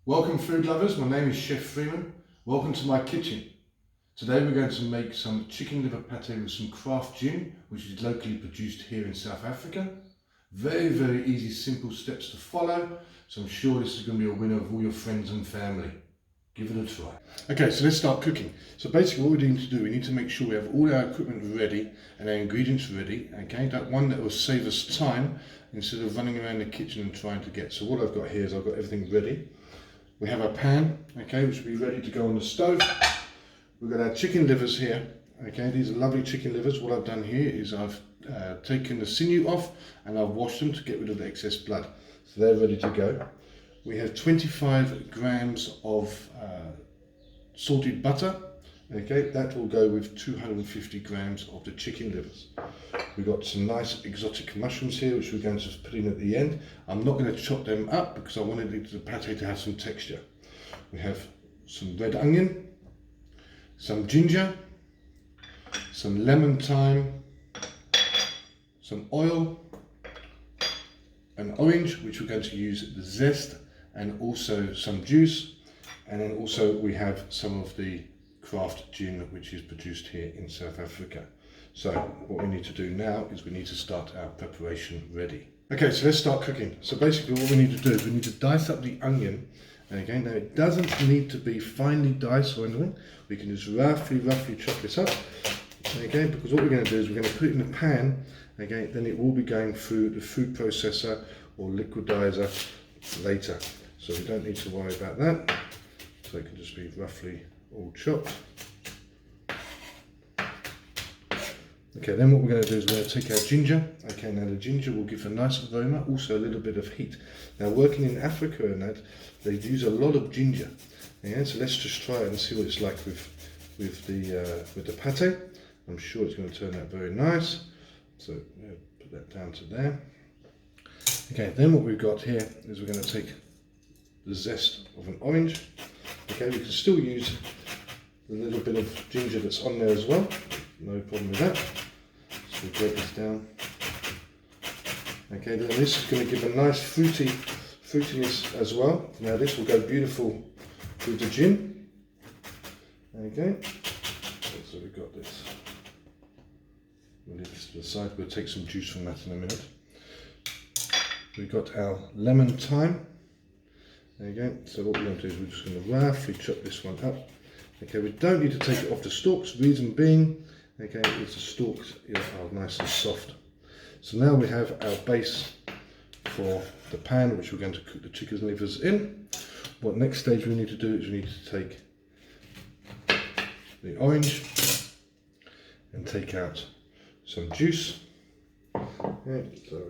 Welcome food lovers, my name is Chef Freeman. Welcome to my kitchen. Today we're going to make some chicken liver pate with some craft gin, which is locally produced here in South Africa. Very easy, simple steps to follow, so I'm sure this is going to be a winner of all your friends and family. Give it a try. Okay, so let's start cooking. So basically what we need to do, we need to make sure we have all our equipment ready and our ingredients ready. Okay, that will save us time instead of running around the kitchen and trying to get. So what I've got here is I've got everything ready. We have our pan, okay, which will be ready to go on the stove. We've got our chicken livers here, okay, these are lovely chicken livers. What I've done here is I've taken the sinew off and I've washed them to get rid of the excess blood. So they're ready to go. We have 25 grams of salted butter, okay, that will go with 250 grams of the chicken livers. We've got some nice exotic mushrooms here, which we're going to put in at the end. I'm not going to chop them up because I wanted the pate to have some texture. We have some red onion, some ginger, some lemon thyme, some oil, an orange, which we're going to use the zest, and also some juice. And then also we have some of the craft gin, which is produced here in South Africa. So what we need to do now is we need to start our preparation ready. Okay, so let's start cooking. So basically what we need to do is we need to dice up the onion. And again, now it doesn't need to be finely diced or anything. We can just roughly chop this up. Okay, because what we're going to do is we're going to put it in the pan. Okay, then it will be going through the food processor or liquidizer later. So we don't need to worry about that. So it can just be roughly all chopped. Okay, then what we're going to do is we're going to take our ginger. Okay, now the ginger will give a nice aroma, also a little bit of heat. Now working in Africa and that, they use a lot of ginger. Yeah, so let's just try it and see what it's like with the pate. I'm sure it's going to turn out very nice. So put that down to there. Okay, then what we've got here is we're going to take the zest of an orange. Okay, we can still use the little bit of ginger that's on there as well. No problem with that. So we break this down. Okay, then this is going to give a nice fruitiness as well. Now this will go beautiful with the gin. Okay, so we've got this. We'll leave this to the side. We'll take some juice from that in a minute. We've got our lemon thyme. There you go. So what we're going to do is we're just going to roughly chop this one up. Okay, we don't need to take it off the stalks. Reason being, okay, is the stalks are nice and soft. So now we have our base for the pan, which we're going to cook the chicken livers in. What next stage we need to do is we need to take the orange and take out some juice. Okay, so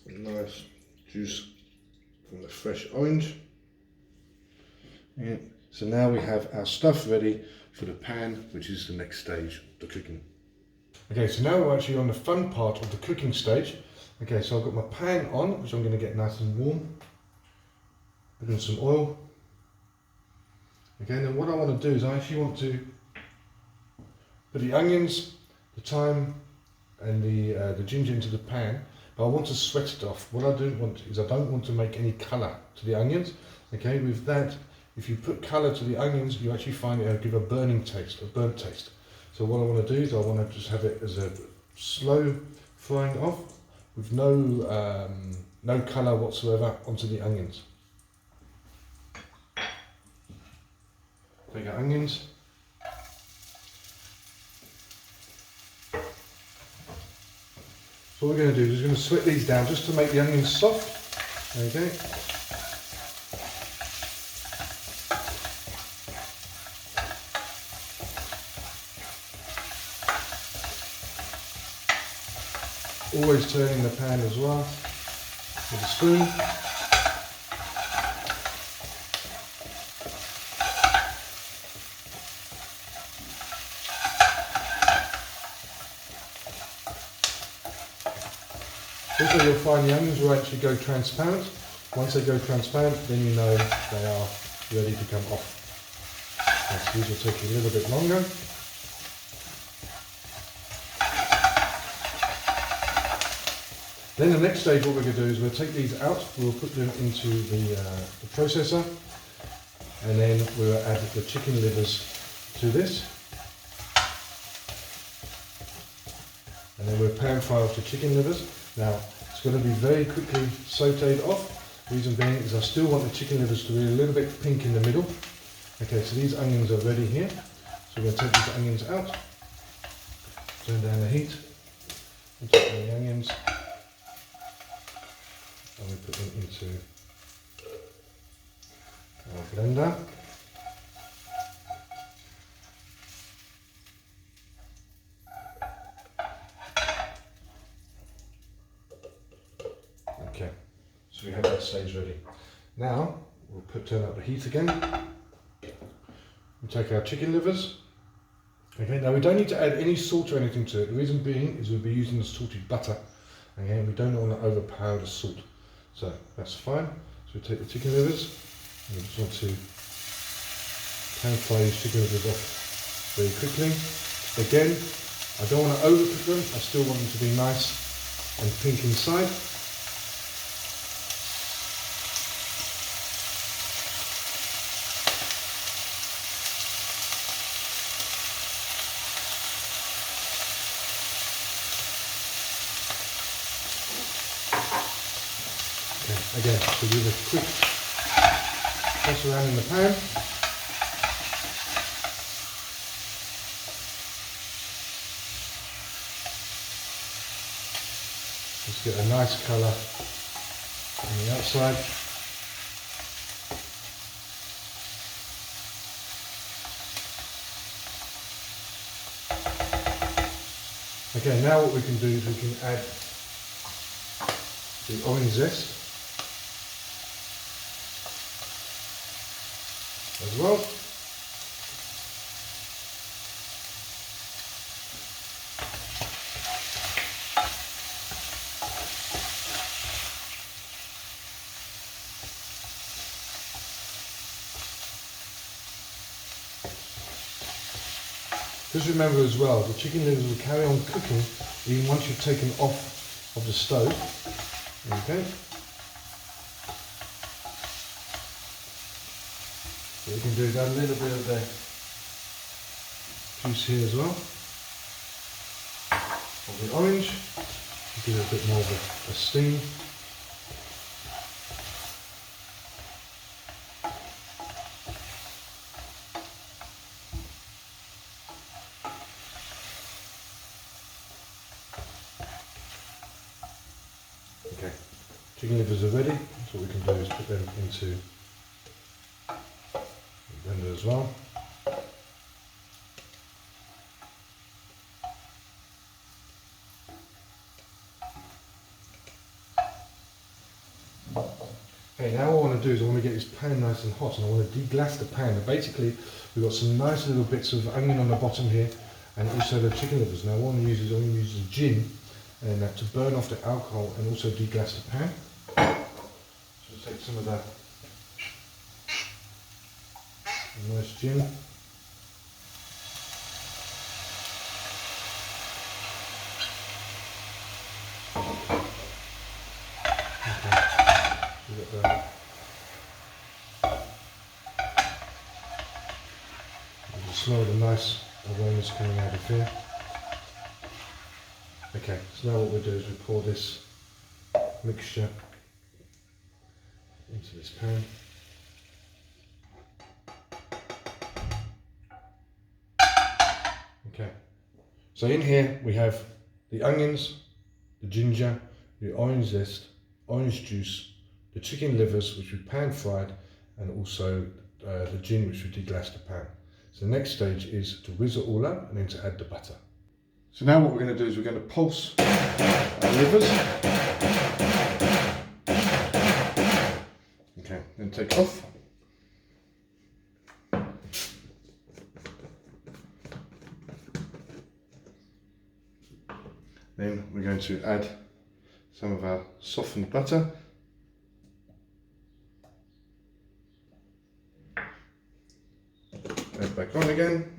some nice juice from the fresh orange. Yeah. So now we have our stuff ready for the pan, which is the next stage of the cooking. Okay, so now we're actually on the fun part of the cooking stage. Okay, so I've got my pan on, which I'm going to get nice and warm. Put in some oil. Okay, then what I want to do is I actually want to put the onions, the thyme and the ginger into the pan. But I want to sweat it off. What I don't want is I don't want to make any colour to the onions. Okay, with that, if you put colour to the onions, you actually find it'll give a burning taste, a burnt taste. So what I want to do is I want to just have it as a slow frying off with no colour whatsoever onto the onions. Take our onions. So what we're going to do is we're going to sweat these down just to make the onions soft. Okay. Always turning the pan as well with a spoon. Also, you'll find the onions will actually go transparent. Once they go transparent, then you know they are ready to come off. Yes, these will take a little bit longer. Then the next stage, what we're going to do is we'll take these out, we'll put them into the processor, and then we'll add the chicken livers to this. And then we'll pan fry off the chicken livers. Now, it's going to be very quickly sauteed off. Reason being is I still want the chicken livers to be a little bit pink in the middle. Okay, so these onions are ready here. So we're going to take these onions out, turn down the heat, and take the onions, and we put them into our blender. Okay, so we have that stage ready. Now we'll turn up the heat again. We take our chicken livers. Okay, now we don't need to add any salt or anything to it. The reason being is we'll be using the salted butter. Okay, and we don't want to overpower the salt. So that's fine. So we take the chicken livers and we just want to pan fry these chicken livers off very quickly. Again, I don't want to overcook them. I still want them to be nice and pink inside. Again, so give a quick toss around in the pan. Just get a nice colour on the outside. Okay, now what we can do is we can add the orange zest as well. Just remember as well, the chicken livers will carry on cooking even once you've taken off of the stove. Okay. So we can do that, a little bit of the juice here as well, of the orange, give it a bit more of a steam. Okay, chicken livers are ready, so what we can do is put them into blender as well. Okay, now what I want to do is I want to get this pan nice and hot, and I want to deglass the pan. And basically, we've got some nice little bits of onion on the bottom here, and also the chicken livers. Now what I'm going to use is I'm going to use the gin and to burn off the alcohol and also deglass the pan. So take some of that nice gin. Okay. You can smell the nice aromas coming out of here. Okay, so now what we'll do is we pour this mixture into this pan. Okay, so in here we have the onions, the ginger, the orange zest, orange juice, the chicken livers which we pan fried, and also the gin which we deglassed the pan. So the next stage is to whiz it all up and then to add the butter. So now what we're going to do is we're going to pulse our livers. Okay, then take off. Then we're going to add some of our softened butter. Add back on again.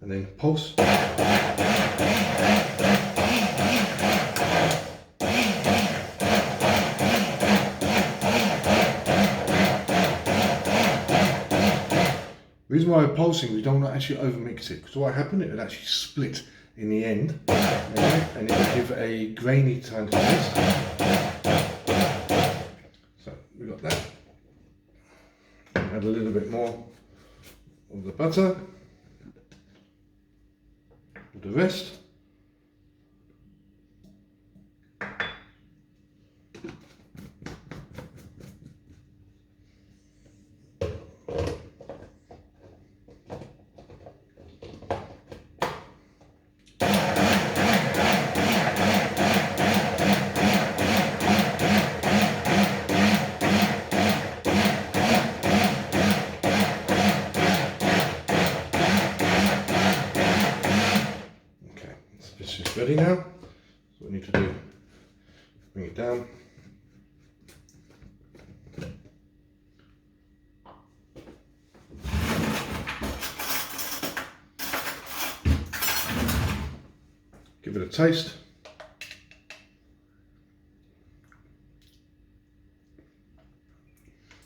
and then pulse. The reason why we're pulsing, we don't want to actually overmix it, because what happened, it would actually split in the end, okay? And it will give a grainy kind of taste. So we got that. Add a little bit more of the butter, with the rest. This is ready now. So what we need to do, bring it down. Give it a taste.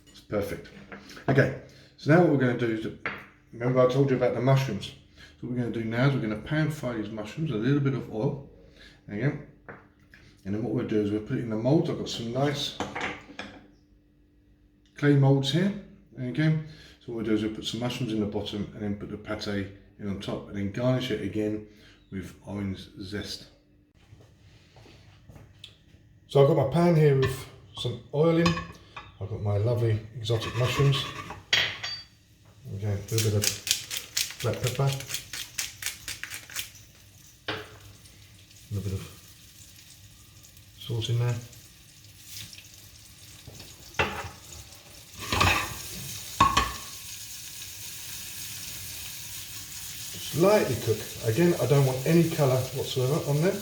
It's perfect. Okay, so now what we're going to do is, remember I told you about the mushrooms. So what we're going to do now is we're going to pan fry these mushrooms, a little bit of oil, again, and then what we'll do is we'll put it in the moulds. I've got some nice clay moulds here, again. So what we'll do is we'll put some mushrooms in the bottom and then put the pate in on top, and then garnish it again with orange zest. So I've got my pan here with some oil in. I've got my lovely exotic mushrooms. Okay, a little bit of black pepper. A little bit of salt in there. Slightly cook. Again, I don't want any colour whatsoever on there.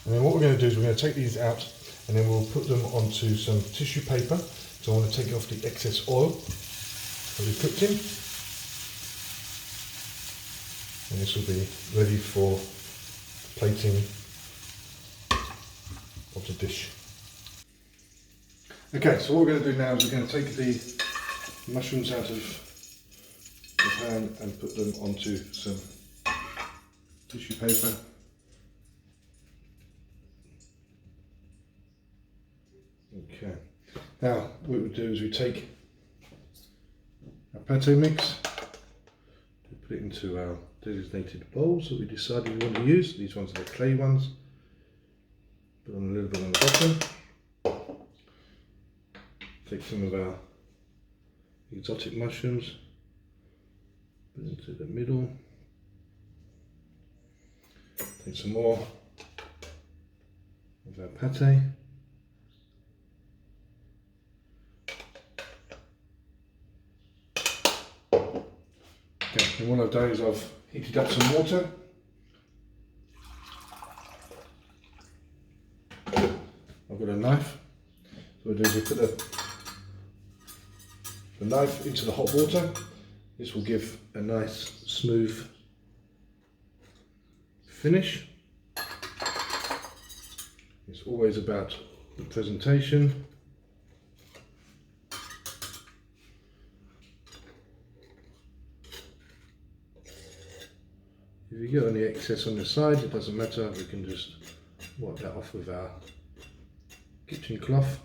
And then what we're going to do is we're going to take these out and then we'll put them onto some tissue paper. So I want to take off the excess oil that we cooked in. And this will be ready for plating of the dish. Okay, so what we're going to do now is we're going to take the mushrooms out of the pan and put them onto some tissue paper. Okay, now what we do is we take our pate mix, put it into our designated bowls that we decided we want to use. These ones are the clay ones. Put on a little bit on the bottom. Take some of our exotic mushrooms, put into the middle. Take some more of our pate. Okay, and what I've done is I've heated up some water. I've got a knife. So what I do is we put the knife into the hot water. This will give a nice smooth finish. It's always about the presentation. If you get any excess on the side, it doesn't matter, we can just wipe that off with our kitchen cloth.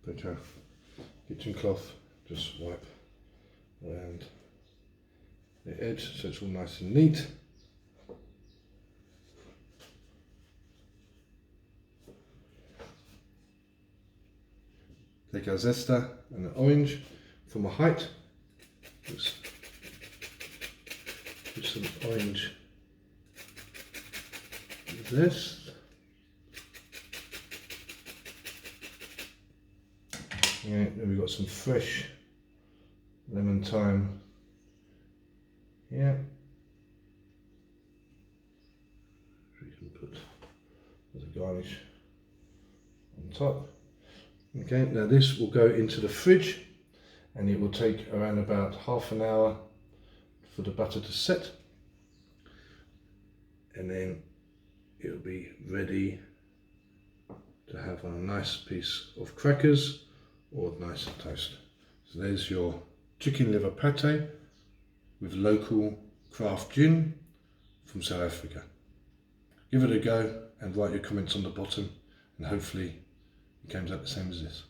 Put your kitchen cloth, just wipe around the edge so it's all nice and neat. Take our zesta and the orange from a height. Just put some orange zest. Yeah, then we've got some fresh lemon thyme here. garnish on top. Okay, now this will go into the fridge and it will take around about half an hour for the butter to set, and then it'll be ready to have on a nice piece of crackers or nice toast. So there's your chicken liver pate with local craft gin from South Africa. Give it a go and write your comments on the bottom, and hopefully it comes out the same as this.